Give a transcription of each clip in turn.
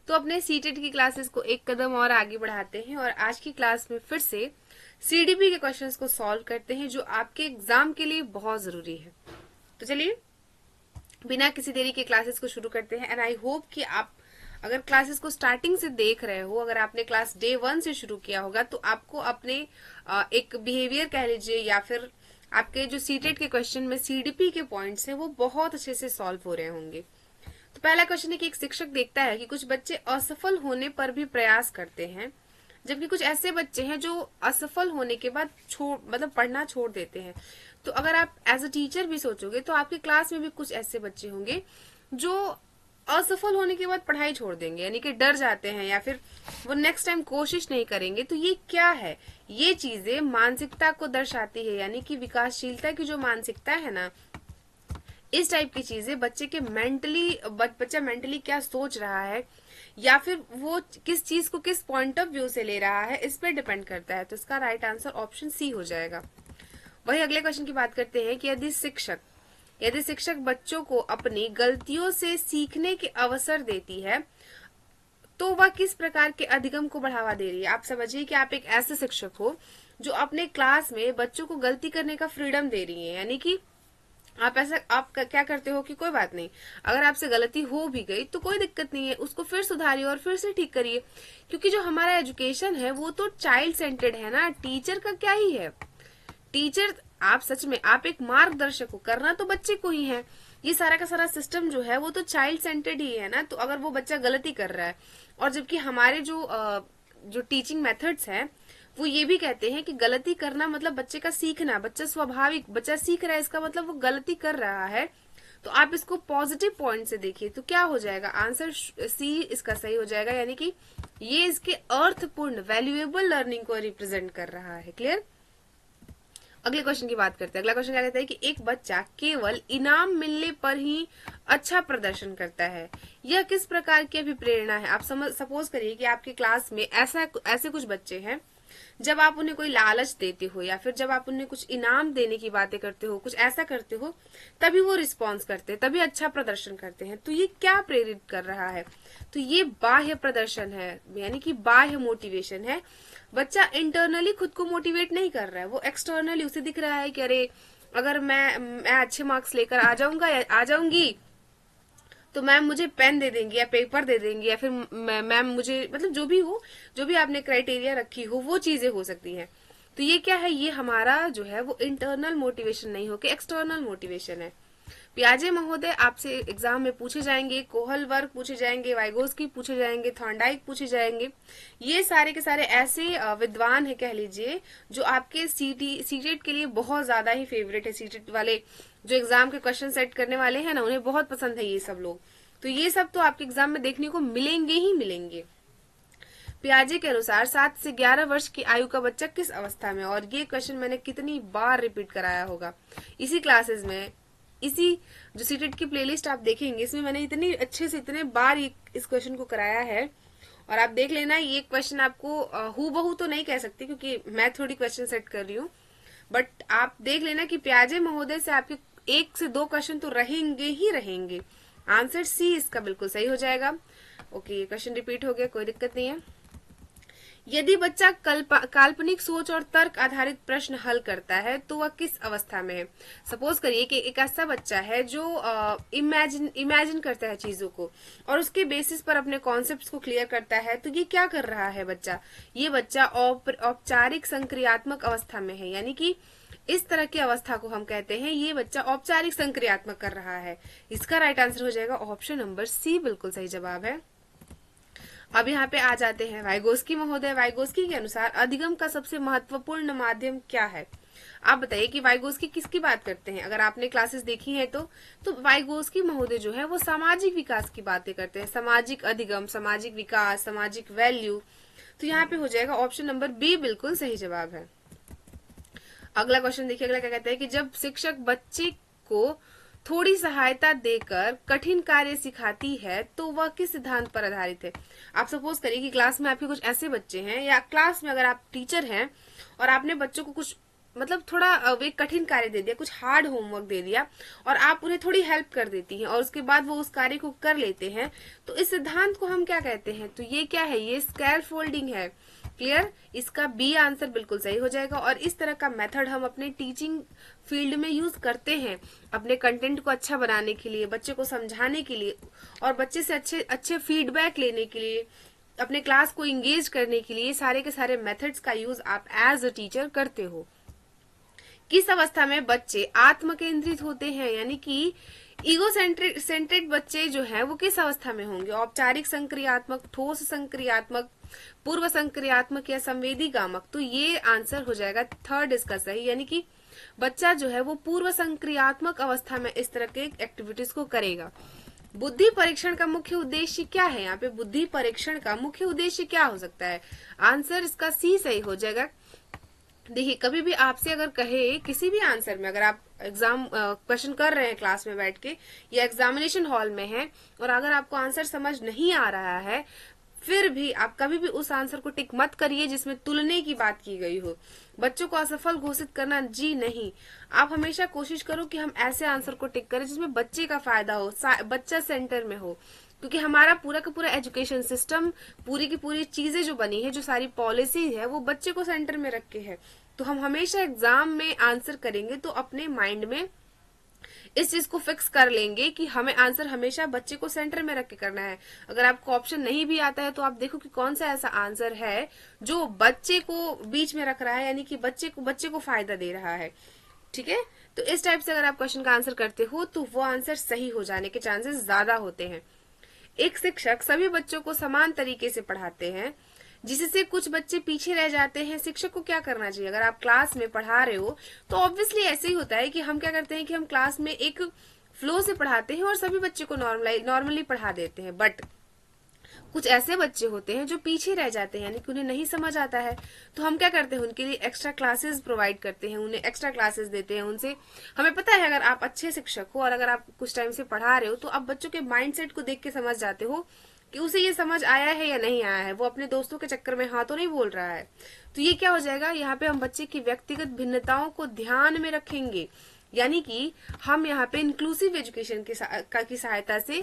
तो अपने सीटेट की क्लासेस को एक कदम और आगे बढ़ाते हैं और आज की क्लास में फिर से सीडीपी के क्वेश्चंस को सॉल्व करते हैं जो आपके एग्जाम के लिए बहुत जरूरी है। तो चलिए बिना किसी देरी के क्लासेस को शुरू करते हैं। एंड आई होप कि आप अगर क्लासेस को स्टार्टिंग से देख रहे हो, अगर आपने क्लास डे 1 से शुरू किया होगा तो आपको अपने एक बिहेवियर कह लीजिए या फिर आपके जो सीटेट के क्वेश्चन में सीडीपी के पॉइंट्स हैं वो बहुत अच्छे से सॉल्व हो रहे होंगे। तो पहला क्वेश्चन है कि एक शिक्षक देखता है कि कुछ बच्चे असफल होने पर भी प्रयास करते हैं, जबकि कुछ ऐसे बच्चे हैं जो असफल होने के बाद मतलब पढ़ना छोड़ देते हैं। तो अगर आप एज अ टीचर भी सोचोगे तो आपकी क्लास में भी कुछ ऐसे बच्चे होंगे जो असफल होने के बाद पढ़ाई छोड़ देंगे, यानी कि डर जाते हैं या फिर वो नेक्स्ट टाइम कोशिश नहीं करेंगे। तो ये क्या है? ये चीजें मानसिकता को दर्शाती है, यानी कि विकासशीलता की जो मानसिकता है ना, इस टाइप की चीजें बच्चे के बच्चा मेंटली क्या सोच रहा है या फिर वो किस चीज को किस पॉइंट ऑफ व्यू से ले रहा है, इस पर डिपेंड करता है। तो इसका राइट आंसर ऑप्शन सी हो जाएगा। वही अगले क्वेश्चन की बात करते हैं कि यदि शिक्षक बच्चों को अपनी गलतियों से सीखने के अवसर देती है तो वह किस प्रकार के अधिगम को बढ़ावा दे रही है। आप समझिए कि आप एक ऐसे शिक्षक हो जो अपने क्लास में बच्चों को गलती करने का फ्रीडम दे रही है, यानी कि आप क्या करते हो कि कोई बात नहीं, अगर आपसे गलती हो भी गई तो कोई दिक्कत नहीं है, उसको फिर सुधारिए और फिर से ठीक करिए। क्योंकि जो हमारा एजुकेशन है वो तो चाइल्ड सेंटर्ड है ना, टीचर का क्या ही है। टीचर आप सच में आप एक मार्गदर्शक हो, करना तो बच्चे को ही है। ये सारा का सारा सिस्टम जो है वो तो चाइल्ड सेंटर्ड ही है ना। तो अगर वो बच्चा गलती कर रहा है और जबकि हमारे जो टीचिंग मेथड्स हैं वो ये भी कहते हैं कि गलती करना मतलब बच्चे का सीखना, बच्चा सीख रहा है, इसका मतलब वो गलती कर रहा है। तो आप इसको पॉजिटिव पॉइंट से देखिए तो क्या हो जाएगा, आंसर सी इसका सही हो जाएगा, यानी कि ये इसके अर्थपूर्ण वैल्यूएबल लर्निंग को रिप्रेजेंट कर रहा है। क्लियर? अगले क्वेश्चन की बात करते हैं। अगला क्वेश्चन क्या कहता है कि एक बच्चा केवल इनाम मिलने पर ही अच्छा प्रदर्शन करता है, यह किस प्रकार की अभिप्रेरणा है। आप सपोज करिए कि आपकी क्लास में ऐसे कुछ बच्चे हैं, जब आप उन्हें कोई लालच देते हो या फिर जब आप उन्हें कुछ इनाम देने की बातें करते हो, कुछ ऐसा करते हो, तभी वो रिस्पॉन्स करते हैं, तभी अच्छा प्रदर्शन करते हैं। तो ये क्या प्रेरित कर रहा है? तो ये बाह्य प्रदर्शन है, यानी कि बाह्य मोटिवेशन है। बच्चा इंटरनली खुद को मोटिवेट नहीं कर रहा है, वो एक्सटर्नली उसे दिख रहा है कि अरे अगर मैं अच्छे मार्क्स लेकर आ जाऊंगा या आ जाऊंगी तो मैम मुझे पेन दे देंगी या पेपर दे देंगी या फिर मैम मुझे, मतलब जो भी हो, जो भी आपने क्राइटेरिया रखी हो वो चीजें हो सकती हैं। तो ये क्या है? ये हमारा जो है वो इंटरनल मोटिवेशन नहीं होकर एक्सटर्नल मोटिवेशन है। पियाजे महोदय आपसे एग्जाम में पूछे जाएंगे, कोहल वर्ग पूछे जाएंगे, वाइगोस्की पूछे जाएंगे, थॉर्नडाइक पूछे जाएंगे। ये सारे के सारे ऐसे विद्वान है कह लीजिए जो आपके सीटेट के लिए बहुत ज्यादा ही फेवरेट है। सीटेट वाले जो एग्जाम के क्वेश्चन सेट करने वाले हैं ना, उन्हें बहुत पसंद है ये सब लोग। तो ये सब तो आपके एग्जाम में देखने को मिलेंगे ही मिलेंगे। पियाजे के अनुसार 7 से 11 वर्ष की आयु का बच्चा किस अवस्था में, और ये क्वेश्चन मैंने कितनी बार रिपीट कराया होगा इसी क्लासेस में। इसी जो सीटेट की प्लेलिस्ट आप देखेंगे इसमें मैंने इतनी अच्छे से इतने बार इस क्वेश्चन को कराया है। और आप देख लेना, ये क्वेश्चन आपको हूबहू तो नहीं कह सकती क्योंकि मैं थोड़ी क्वेश्चन सेट कर रही हूँ, बट आप देख लेना कि पियाजे महोदय से आपके 1 से 2 क्वेश्चन तो रहेंगे ही रहेंगे। आंसर सी इसका बिल्कुल सही हो जाएगा। ओके, ये क्वेश्चन रिपीट हो गया, कोई दिक्कत नहीं है। यदि बच्चा काल्पनिक सोच और तर्क आधारित प्रश्न हल करता है तो वह किस अवस्था में है। सपोज करिए कि एक ऐसा बच्चा है जो इमेजिन करता है चीजों को और उसके बेसिस पर अपने कॉन्सेप्ट्स को क्लियर करता है। तो ये क्या कर रहा है बच्चा? ये बच्चा औपचारिक संक्रियात्मक अवस्था में है, यानी कि इस तरह की अवस्था को हम कहते हैं ये बच्चा औपचारिक संक्रियात्मक कर रहा है। इसका राइट आंसर हो जाएगा ऑप्शन नंबर सी, बिल्कुल सही जवाब है। अब यहाँ पे आ जाते हैं वाइगोस्की महोदय। वाइगोस्की के अनुसार अधिगम का सबसे महत्वपूर्ण माध्यम क्या है? आप बताइए कि वाइगोस्की किसकी बात करते हैं। अगर आपने क्लासेस देखी हैं तो वाइगोस्की महोदय जो है वो सामाजिक विकास की बातें करते हैं, सामाजिक अधिगम, सामाजिक विकास, सामाजिक वैल्यू। तो यहाँ पे हो जाएगा ऑप्शन नंबर बी, बिल्कुल सही जवाब है। अगला क्वेश्चन देखिए, अगला क्या कहता है कि जब शिक्षक बच्चे को थोड़ी सहायता देकर कठिन कार्य सिखाती है तो वह किस सिद्धांत पर आधारित है। आप सपोज करिए कि क्लास में आपके कुछ ऐसे बच्चे हैं, या क्लास में अगर आप टीचर हैं और आपने बच्चों को कुछ मतलब थोड़ा एक कठिन कार्य दे दिया, कुछ हार्ड होमवर्क दे दिया और आप उन्हें थोड़ी हेल्प कर देती हैं और उसके बाद वो उस कार्य को कर लेते हैं, तो इस सिद्धांत को हम क्या कहते हैं? तो ये क्या है? ये स्कैफोल्डिंग है। क्लियर? इसका बी आंसर बिल्कुल सही हो जाएगा। और इस तरह का मेथड हम अपने टीचिंग फील्ड में यूज करते हैं अपने कंटेंट को अच्छा बनाने के लिए, बच्चे को समझाने के लिए और बच्चे से अच्छे अच्छे फीडबैक लेने के लिए, अपने क्लास को इंगेज करने के लिए सारे के सारे मेथड्स का यूज आप एज अ टीचर करते हो। किस अवस्था में बच्चे आत्म केंद्रित होते हैं, यानी कि ईगो सेंट्रेड बच्चे जो है वो किस अवस्था में होंगे? औपचारिक संक्रियात्मक, ठोस संक्रियात्मक, पूर्व संक्रियात्मक या संवेदी गामक? तो ये आंसर हो जाएगा थर्ड इसका सही, यानी कि बच्चा जो है वो पूर्व संक्रियात्मक अवस्था में इस तरह के एक्टिविटीज को करेगा। बुद्धि परीक्षण का मुख्य उद्देश्य क्या है? यहाँ पे बुद्धि परीक्षण का मुख्य उद्देश्य क्या हो सकता है? आंसर इसका सी सही हो जाएगा। देखिए, कभी भी आपसे अगर कहे किसी भी आंसर में, अगर आप एग्जाम क्वेश्चन कर रहे हैं क्लास में बैठ के या एग्जामिनेशन हॉल में हैं और अगर आपको आंसर समझ नहीं आ रहा है, फिर भी आप कभी भी उस आंसर को टिक मत करिए जिसमें तुलने की बात की गई हो। बच्चों को असफल घोषित करना जी नहीं। आप हमेशा कोशिश करो कि हम ऐसे आंसर को टिक करें जिसमें बच्चे का फायदा हो, बच्चा सेंटर में हो, क्योंकि हमारा पूरा का पूरा एजुकेशन सिस्टम, पूरी की पूरी चीजें जो बनी है, जो सारी पॉलिसी है, वो बच्चे को सेंटर में रख के है। तो हम हमेशा एग्जाम में आंसर करेंगे तो अपने माइंड में इस चीज को फिक्स कर लेंगे कि हमें आंसर हमेशा बच्चे को सेंटर में रख के करना है। अगर आपको ऑप्शन नहीं भी आता है तो आप देखो कि कौन सा ऐसा आंसर है जो बच्चे को बीच में रख रहा है, यानी कि बच्चे को फायदा दे रहा है। ठीक है, तो इस टाइप से अगर आप क्वेश्चन का आंसर करते हो तो वो आंसर सही हो जाने के चांसेस ज्यादा होते हैं। एक शिक्षक सभी बच्चों को समान तरीके से पढ़ाते हैं, जिससे कुछ बच्चे पीछे रह जाते हैं। शिक्षक को क्या करना चाहिए? अगर आप क्लास में पढ़ा रहे हो तो ऑब्वियसली ऐसे ही होता है कि हम क्या करते हैं कि हम क्लास में एक फ्लो से पढ़ाते हैं और सभी बच्चे को नॉर्मली पढ़ा देते हैं, बट कुछ ऐसे बच्चे होते हैं जो पीछे रह जाते हैं, यानी कि उन्हें नहीं समझ आता है। तो हम क्या करते हैं? उनके लिए एक्स्ट्रा क्लासेस प्रोवाइड करते हैं, उन्हें एक्स्ट्रा क्लासेस देते हैं। उनसे हमें पता है, अगर आप अच्छे शिक्षक हो और अगर आप कुछ टाइम से पढ़ा रहे हो तो आप बच्चों के माइंडसेट को देख के समझ जाते हो कि उसे ये समझ आया है या नहीं आया है, वो अपने दोस्तों के चक्कर में हाँ तो नहीं बोल रहा है। तो ये क्या हो जाएगा? यहाँ पे हम बच्चे की व्यक्तिगत भिन्नताओं को ध्यान में रखेंगे, यानी कि हम यहाँ पे इंक्लूसिव एजुकेशन की सहायता से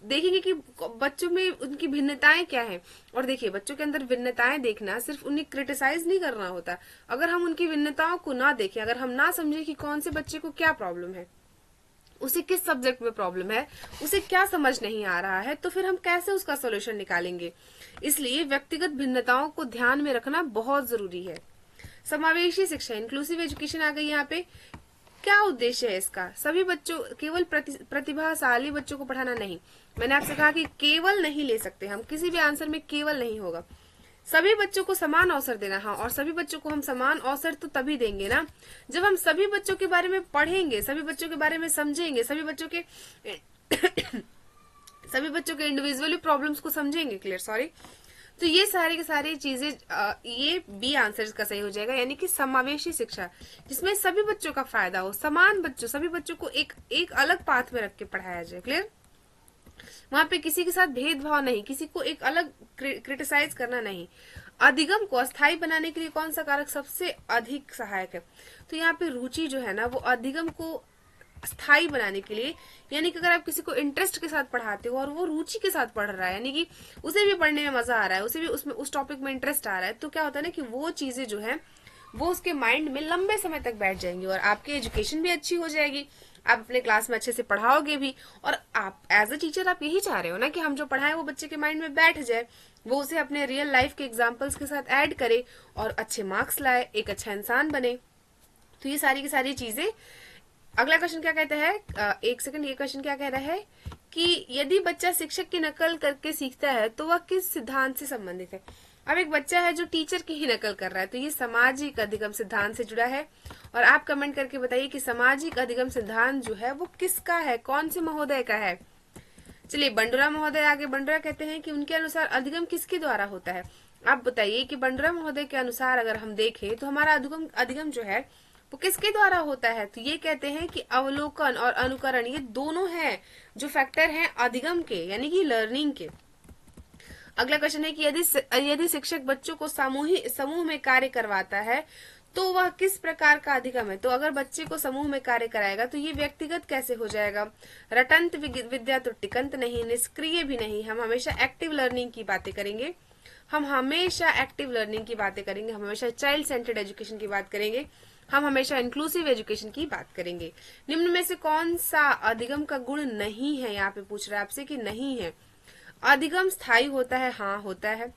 देखेंगे कि बच्चों में उनकी भिन्नताएं क्या हैं। और देखिए, बच्चों के अंदर भिन्नताएं देखना सिर्फ उन्हें क्रिटिसाइज नहीं करना होता। अगर हम उनकी भिन्नताओं को ना देखें, अगर हम ना समझे कि कौन से बच्चे को क्या प्रॉब्लम है, उसे किस सब्जेक्ट में प्रॉब्लम है, उसे क्या समझ नहीं आ रहा है, तो फिर हम कैसे उसका सॉल्यूशन निकालेंगे। इसलिए व्यक्तिगत भिन्नताओं को ध्यान में रखना बहुत जरूरी है। समावेशी शिक्षा, इंक्लूसिव एजुकेशन आ गई यहाँ पे। क्या उद्देश्य है इसका? सभी बच्चों, केवल प्रतिभाशाली बच्चों को पढ़ाना नहीं। मैंने आपसे कहा कि केवल नहीं ले सकते हम, किसी भी आंसर में केवल नहीं होगा। सभी बच्चों को समान अवसर देना। हाँ, और सभी बच्चों को हम समान अवसर तो तभी देंगे ना जब हम सभी बच्चों के बारे में पढ़ेंगे, सभी बच्चों के बारे में समझेंगे, सभी बच्चों के इंडिविजुअली प्रॉब्लम्स को समझेंगे। क्लियर? सॉरी। तो ये सारी की सारी चीजें, ये बी आंसर का सही हो जाएगा, यानी कि समावेशी शिक्षा, जिसमें सभी बच्चों का फायदा हो, समान बच्चों, सभी बच्चों को एक अलग पाथ में रख के पढ़ाया जाए। क्लियर? वहां पे किसी के साथ भेदभाव नहीं, किसी को एक अलग क्रिटिसाइज करना नहीं। अधिगम को अस्थायी बनाने के लिए कौन सा कारक सबसे अधिक सहायक है? तो यहाँ पे रुचि जो है ना, वो अधिगम को स्थायी बनाने के लिए, यानी कि अगर आप किसी को इंटरेस्ट के साथ पढ़ाते हो और वो रुचि के साथ पढ़ रहा है, यानी कि उसे भी पढ़ने में मजा आ रहा है, उसे भी उसमें उस टॉपिक में इंटरेस्ट आ रहा है, तो क्या होता है ना कि वो चीजें जो है वो उसके माइंड में लंबे समय तक बैठ जाएंगी और आपकी एजुकेशन भी अच्छी हो जाएगी। आप अपने क्लास में अच्छे से पढ़ाओगे भी, और आप एज अ टीचर आप यही चाह रहे हो ना कि हम जो पढ़ाएं वो बच्चे के माइंड में बैठ जाए, वो उसे अपने रियल लाइफ के एग्जाम्पल्स के साथ ऐड करे और अच्छे मार्क्स लाए, एक अच्छा इंसान बने। तो ये सारी की सारी चीजें। अगला क्वेश्चन क्या कहता है? एक सेकंड, ये क्वेश्चन क्या कह रहा है कि यदि बच्चा शिक्षक की नकल करके सीखता है तो वह किस सिद्धांत से संबंधित है? अब एक बच्चा है जो टीचर की ही नकल कर रहा है, तो ये सामाजिक अधिगम सिद्धांत से जुड़ा है। और आप कमेंट करके बताइए कि सामाजिक अधिगम सिद्धांत जो है वो किसका है, कौन से महोदय का है। चलिए, बंडुरा महोदय आगे। बंडुरा कहते हैं कि उनके अनुसार अधिगम किसके द्वारा होता है? आप बताइए कि बंडुरा महोदय के अनुसार अगर हम देखें तो हमारा अधिगम जो है वो किसके द्वारा होता है? तो ये कहते हैं कि अवलोकन और अनुकरण, ये दोनों हैं जो फैक्टर हैं अधिगम के, यानी कि लर्निंग के। अगला क्वेश्चन है कि यदि शिक्षक बच्चों को समूह में कार्य करवाता है तो वह किस प्रकार का अधिगम है। तो अगर बच्चे को समूह में कार्य कराएगा तो ये व्यक्तिगत कैसे हो जाएगा। रटंत विद्या तो टिकंत नहीं, निष्क्रिय भी नहीं। हम हमेशा एक्टिव लर्निंग की बातें करेंगे, हम हमेशा एक्टिव लर्निंग की बातें करेंगे, हम हमेशा चाइल्ड सेंटर्ड एजुकेशन की बात करेंगे, हम हमेशा इंक्लूसिव एजुकेशन की बात करेंगे। निम्न में से कौन सा अधिगम का गुण नहीं है, यहाँ पे पूछ रहा है आपसे कि नहीं है। अधिगम स्थायी होता है, हाँ होता है।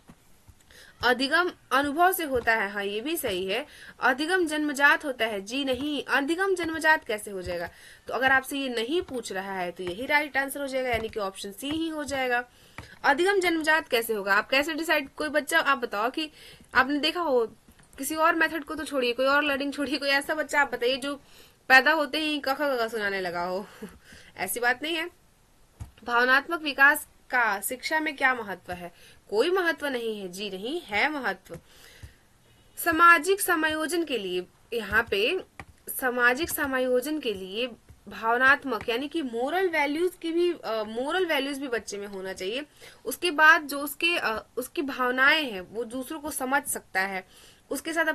अधिगम अनुभव से होता है, हाँ ये भी सही है। अधिगम जन्मजात होता है, जी नहीं। अधिगम जन्मजात कैसे हो जाएगा। तो अगर आपसे ये नहीं पूछ रहा है तो यही राइट आंसर हो जाएगा, यानी कि ऑप्शन सी ही हो जाएगा। अधिगम जन्मजात कैसे होगा, आप कैसे डिसाइड, कोई बच्चा आप बताओ कि आपने देखा हो किसी और मेथड को तो छोड़िए, कोई और लर्निंग छोड़िए, कोई ऐसा बच्चा आप बताइए जो पैदा होते ही क ख ग सुनाने लगा हो ऐसी बात नहीं है। भावनात्मक विकास का शिक्षा में क्या महत्व है, कोई महत्व नहीं है, जी नहीं है महत्व। सामाजिक समायोजन के लिए, यहाँ पे सामाजिक समायोजन के लिए भावनात्मक यानी कि मोरल वैल्यूज की भी मोरल वैल्यूज भी बच्चे में होना चाहिए। उसके बाद जो उसकी भावनाएं हैं वो दूसरों को समझ सकता है, उसके साथ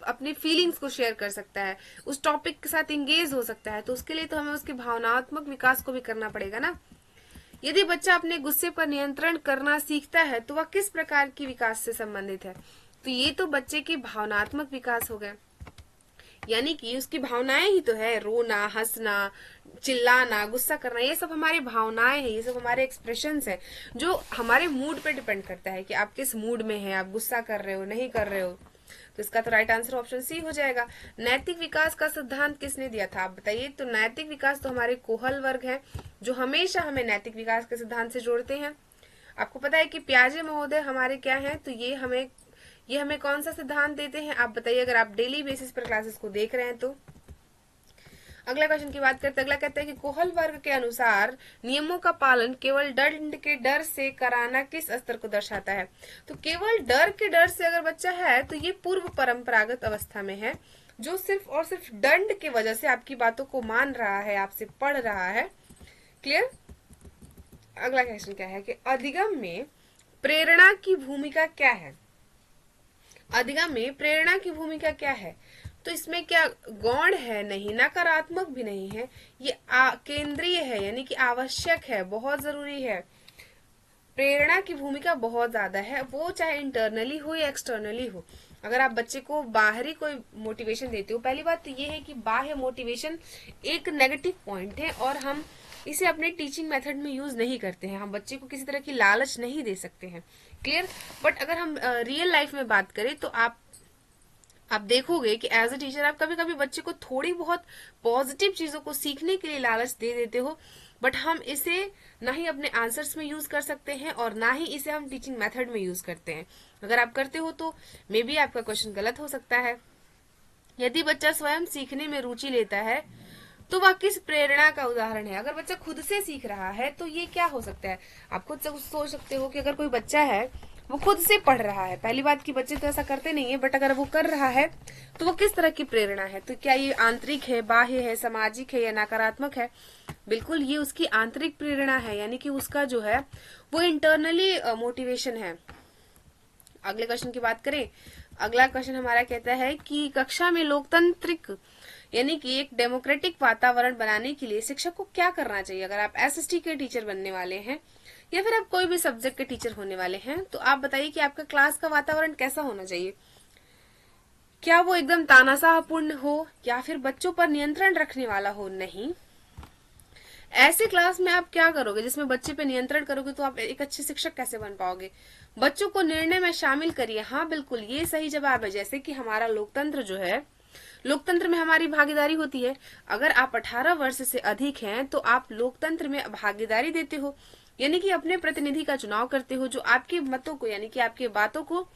अपने फीलिंग्स को शेयर कर सकता है, उस टॉपिक के साथ इंगेज हो सकता है। तो उसके लिए तो हमें उसके भावनात्मक विकास को भी करना पड़ेगा ना। यदि बच्चा अपने गुस्से पर नियंत्रण करना सीखता है तो वह किस प्रकार की विकास से संबंधित है। तो ये तो बच्चे की भावनात्मक विकास हो गए, यानी कि उसकी भावनाएं ही तो है, रोना, हंसना, चिल्लाना, गुस्सा करना, ये सब हमारी भावनाएं हैं, ये सब हमारे एक्सप्रेशंस हैं जो हमारे मूड पे डिपेंड करता है कि आप किस मूड में हैं, आप गुस्सा कर रहे हो नहीं कर रहे हो। तो इसका तो राइट आंसर ऑप्शन सी हो जाएगा। नैतिक विकास का सिद्धांत किसने दिया था, आप बताइए। तो नैतिक विकास तो हमारे कोहल वर्ग है जो हमेशा हमें नैतिक विकास के सिद्धांत से जोड़ते हैं। आपको पता है कि प्याजे महोदय हमारे क्या है, तो ये हमें कौन सा सिद्धांत देते हैं, आप बताइए अगर आप डेली बेसिस पर क्लासेस को देख रहे हैं तो। अगला क्वेश्चन की बात करते हैं। अगला कहते हैं कि कोहल वर्ग के अनुसार नियमों का पालन केवल दंड के डर से कराना किस स्तर को दर्शाता है। तो केवल डर के डर से अगर बच्चा है तो ये पूर्व परंपरागत अवस्था में है, जो सिर्फ और सिर्फ दंड की वजह से आपकी बातों को मान रहा है, आपसे पढ़ रहा है। क्लियर। अगला क्वेश्चन क्या है कि अधिगम में प्रेरणा की भूमिका क्या है। अधिगम में प्रेरणा की भूमिका क्या है। तो इसमें क्या गौण है, नहीं, नकारात्मक भी नहीं है, ये केंद्रीय है, यानी कि आवश्यक है, बहुत जरूरी है। प्रेरणा की भूमिका बहुत ज्यादा है, वो चाहे इंटरनली हो या एक्सटर्नली हो। अगर आप बच्चे को बाहरी कोई मोटिवेशन देते हो, पहली बात तो ये है कि बाह्य मोटिवेशन एक नेगेटिव पॉइंट है और हम इसे अपने टीचिंग मेथड में यूज नहीं करते हैं। हम बच्चे को किसी तरह की लालच नहीं दे सकते हैं। क्लियर। बट अगर हम रियल लाइफ में बात करें तो आप देखोगे कि एज अ टीचर आप कभी कभी बच्चे को थोड़ी बहुत पॉजिटिव चीजों को सीखने के लिए लालच दे देते हो, बट हम इसे ना ही अपने आंसर्स में यूज कर सकते हैं और ना ही इसे हम टीचिंग मेथड में यूज करते हैं। अगर आप करते हो तो मे बी आपका क्वेश्चन गलत हो सकता है। यदि बच्चा स्वयं सीखने में रुचि लेता है तो वह किस प्रेरणा का उदाहरण है। अगर बच्चा खुद से सीख रहा है तो ये क्या हो सकता है। आप खुद से सोच सकते हो कि अगर कोई बच्चा है वो खुद से पढ़ रहा है, पहली बात कि बच्चे तो ऐसा करते नहीं है, बट अगर वो कर रहा है तो वो किस तरह की प्रेरणा है। तो क्या ये आंतरिक है, बाह्य है, सामाजिक है या नकारात्मक है। बिल्कुल ये उसकी आंतरिक प्रेरणा है, यानी कि उसका जो है वो इंटरनली मोटिवेशन है। अगले क्वेश्चन की बात करें। अगला क्वेश्चन हमारा कहता है कि कक्षा में लोकतांत्रिक यानी कि एक डेमोक्रेटिक वातावरण बनाने के लिए शिक्षक को क्या करना चाहिए। अगर आप एसएसटी के टीचर बनने वाले हैं या फिर आप कोई भी सब्जेक्ट के टीचर होने वाले हैं तो आप बताइए कि आपका क्लास का वातावरण कैसा होना चाहिए। क्या वो एकदम तानाशाहपूर्ण हो या फिर बच्चों पर नियंत्रण रखने वाला हो। नहीं, ऐसे क्लास में आप क्या करोगे जिसमें बच्चे पे नियंत्रण करोगे तो आप एक अच्छे शिक्षक कैसे बन पाओगे। बच्चों को निर्णय में शामिल करिए। हाँ बिल्कुल ये सही जवाब है। जैसे कि हमारा लोकतंत्र जो है, लोकतंत्र में हमारी भागीदारी होती है। अगर आप 18 वर्ष से अधिक हैं तो आप लोकतंत्र में भागीदारी देते हो, यानी कि अपने प्रतिनिधि का चुनाव करते हो जो आपके मतों को यानी कि आपकी बातों को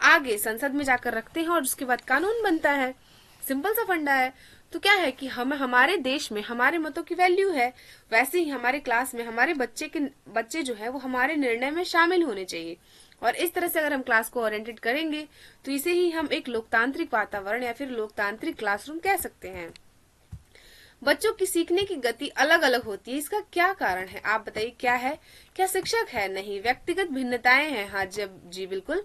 आगे संसद में जाकर रखते हैं और उसके बाद कानून बनता है। सिंपल सा फंडा है। तो क्या है कि हम हमारे देश में हमारे मतों की वैल्यू है, वैसे ही हमारे क्लास में हमारे बच्चे जो है वो हमारे निर्णय में शामिल होने चाहिए। और इस तरह से अगर हम क्लास को ओरिएंटेड करेंगे तो इसे ही हम एक लोकतांत्रिक वातावरण या फिर लोकतांत्रिक क्लासरूम कह सकते हैं। बच्चों की सीखने की गति अलग अलग होती है, इसका क्या कारण है आप बताइए। क्या है, क्या शिक्षक है। नहीं, व्यक्तिगत भिन्नताएं हैं। हाँ जी बिल्कुल।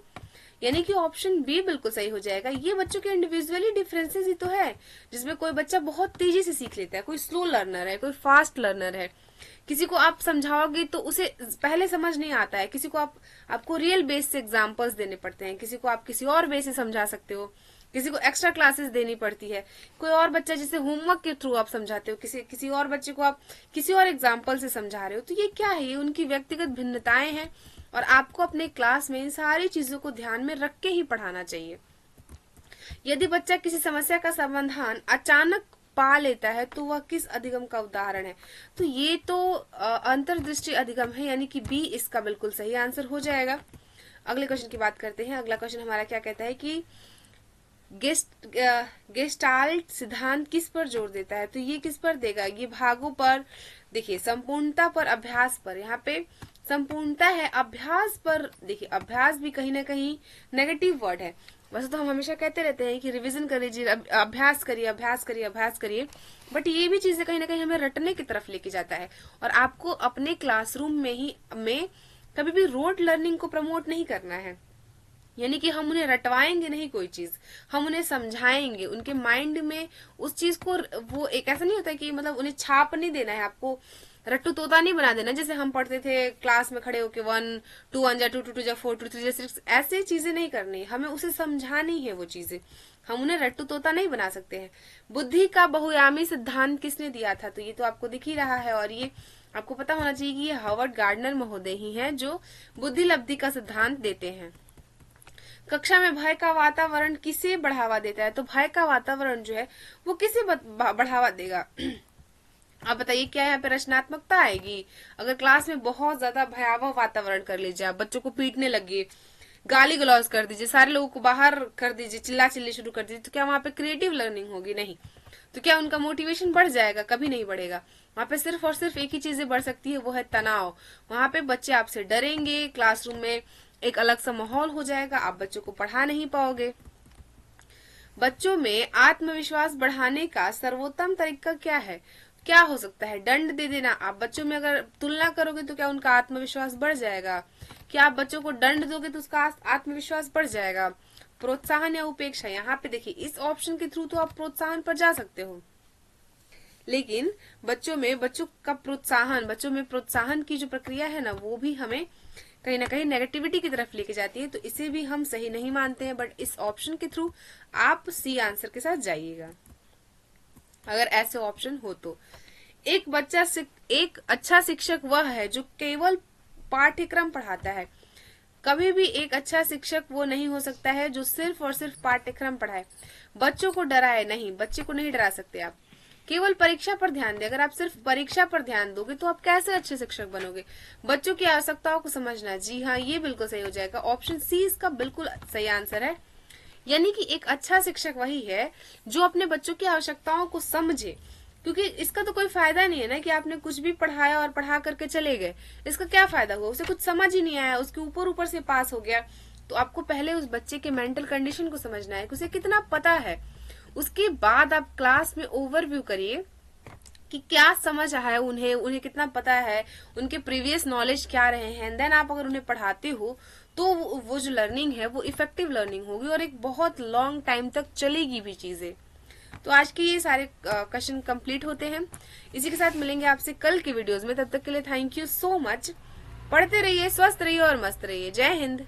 यानी कि ऑप्शन बी बिल्कुल सही हो जाएगा। ये बच्चों के इंडिविजुअली डिफरेंसेस ही तो है, जिसमें कोई बच्चा बहुत तेजी से सीख लेता है, कोई स्लो लर्नर है, कोई फास्ट लर्नर है। किसी को आप समझाओगे तो उसे पहले समझ नहीं आता है, किसी को आपको रियल बेस से एग्जांपल्स देने पड़ते हैं, किसी को आप किसी और वे से समझा सकते हो, किसी को एक्स्ट्रा क्लासेस देनी पड़ती है, कोई और बच्चा जिसे होमवर्क के थ्रू आप समझाते हो, किसी और बच्चे को आप किसी और एग्जाम्पल से समझा रहे हो। तो ये क्या है, ये उनकी व्यक्तिगत भिन्नताएं हैं और आपको अपने क्लास में इन सारी चीजों को ध्यान में रख के ही पढ़ाना चाहिए। यदि बच्चा किसी समस्या का समाधान अचानक पा लेता है तो वह किस अधिगम का उदाहरण है? तो ये तो अंतर्दृष्टि अधिगम है, यानी कि बी इसका बिल्कुल सही आंसर हो जाएगा। अगले क्वेश्चन की बात करते हैं। अगला क्वेश्चन हमारा क्या कहता है कि गेस्टाल्ट सिद्धांत किस पर जोर देता है? तो ये किस पर देगा? ये भागों पर, देखिए संपूर्णता पर, अभ्यास पर। यहाँ पे संपूर्णता है, अभ्यास पर। देखिए अभ्यास भी कहीं ना कहीं नेगेटिव वर्ड है। वैसे तो हम हमेशा कहते रहते हैं कि रिवीजन करिए, अभ्यास करिए, अभ्यास करिए, अभ्यास करिए, बट ये भी चीजें कहीं ना कहीं हमें रटने की तरफ लेके जाता है। और आपको अपने क्लासरूम में कभी भी रोड लर्निंग को प्रमोट नहीं करना है, यानी कि हम उन्हें रटवाएंगे नहीं कोई चीज, हम उन्हें समझाएंगे, उनके माइंड में उस चीज को, वो एक ऐसा नहीं होता कि मतलब उन्हें छाप नहीं देना है, आपको रट्टू तोता नहीं बना देना। जैसे हम पढ़ते थे क्लास में खड़े होके 1 2 1 जा 2 2 2 जा 4 2 3 जा 6, ऐसे चीजें नहीं करनी, हमें उसे समझानी है वो चीजें। हम उन्हें रट्टू तोता नहीं बना सकते हैं। बुद्धि का बहुआयामी सिद्धांत किसने दिया था? तो ये तो आपको दिख ही रहा है, और ये आपको पता होना चाहिए कि ये हार्वर्ड गार्डनर महोदय ही हैं जो बुद्धि लब्धि का सिद्धांत देते हैं। कक्षा में भय का वातावरण किसे बढ़ावा देता है? तो भय का वातावरण जो है वो किसे बढ़ावा देगा? आप बताइए, क्या यहाँ पे रचनात्मकता आएगी? अगर क्लास में बहुत ज्यादा भयावह वातावरण कर लीजिए, आप बच्चों को पीटने लगे, गाली गलौज कर दीजिए, सारे लोगों को बाहर कर दीजिए, चिल्ला चिल्ली शुरू कर दीजिए, तो क्या वहां पे क्रिएटिव लर्निंग होगी? नहीं। तो क्या उनका मोटिवेशन बढ़ जाएगा? कभी नहीं बढ़ेगा। वहां पे सिर्फ और सिर्फ एक ही चीजें बढ़ सकती है, वो है तनाव। वहां पे बच्चे आपसे डरेंगे, क्लासरूम में एक अलग सा माहौल हो जाएगा, आप बच्चों को पढ़ा नहीं पाओगे। बच्चों में आत्मविश्वास बढ़ाने का सर्वोत्तम तरीका क्या है? क्या हो सकता है? दंड दे देना। आप बच्चों में अगर तुलना करोगे तो क्या उनका आत्मविश्वास बढ़ जाएगा? क्या आप बच्चों को दंड दोगे तो उसका आत्मविश्वास बढ़ जाएगा? प्रोत्साहन या उपेक्षा? यहाँ पे देखिए, इस ऑप्शन के थ्रू तो आप प्रोत्साहन पर जा सकते हो, लेकिन बच्चों में प्रोत्साहन की जो प्रक्रिया है ना, वो भी हमें कहीं ना कहीं नेगेटिविटी की तरफ लेके जाती है, तो इसे भी हम सही नहीं मानते हैं। बट इस ऑप्शन के थ्रू आप सी आंसर के साथ जाइएगा अगर ऐसे ऑप्शन हो तो। एक अच्छा शिक्षक वह है जो केवल पाठ्यक्रम पढ़ाता है। कभी भी एक अच्छा शिक्षक वो नहीं हो सकता है जो सिर्फ और सिर्फ पाठ्यक्रम पढ़ाए, बच्चों को डराए नहीं। बच्चे को नहीं डरा सकते आप, केवल परीक्षा पर ध्यान दे। अगर आप सिर्फ परीक्षा पर ध्यान दोगे तो आप कैसे अच्छे शिक्षक बनोगे? बच्चों की आवश्यकताओं को समझना। जी हाँ, ये बिल्कुल सही हो जाएगा। ऑप्शन सी इसका बिल्कुल सही आंसर है। यानी कि एक अच्छा शिक्षक वही है जो अपने बच्चों की आवश्यकताओं को समझे, क्योंकि इसका तो कोई फायदा नहीं है ना कि आपने कुछ भी पढ़ाया और पढ़ा करके चले गए। इसका क्या फायदा हुआ? उसे कुछ समझ ही नहीं आया, उसके ऊपर से पास हो गया। तो आपको पहले उस बच्चे के मेंटल कंडीशन को समझना है कि उसे कितना पता है। उसके बाद आप क्लास में ओवरव्यू करिए कि क्या समझ आया उन्हें कितना पता है, उनके प्रीवियस नॉलेज क्या रहे हैं। देन आप अगर उन्हें पढ़ाते हो तो वो जो लर्निंग है वो इफेक्टिव लर्निंग होगी और एक बहुत लॉन्ग टाइम तक चलेगी भी चीजें। तो आज के ये सारे क्वेश्चन कंप्लीट होते हैं। इसी के साथ मिलेंगे आपसे कल के वीडियोस में। तब तक के लिए थैंक यू सो मच। पढ़ते रहिए, स्वस्थ रहिए और मस्त रहिए। जय हिंद।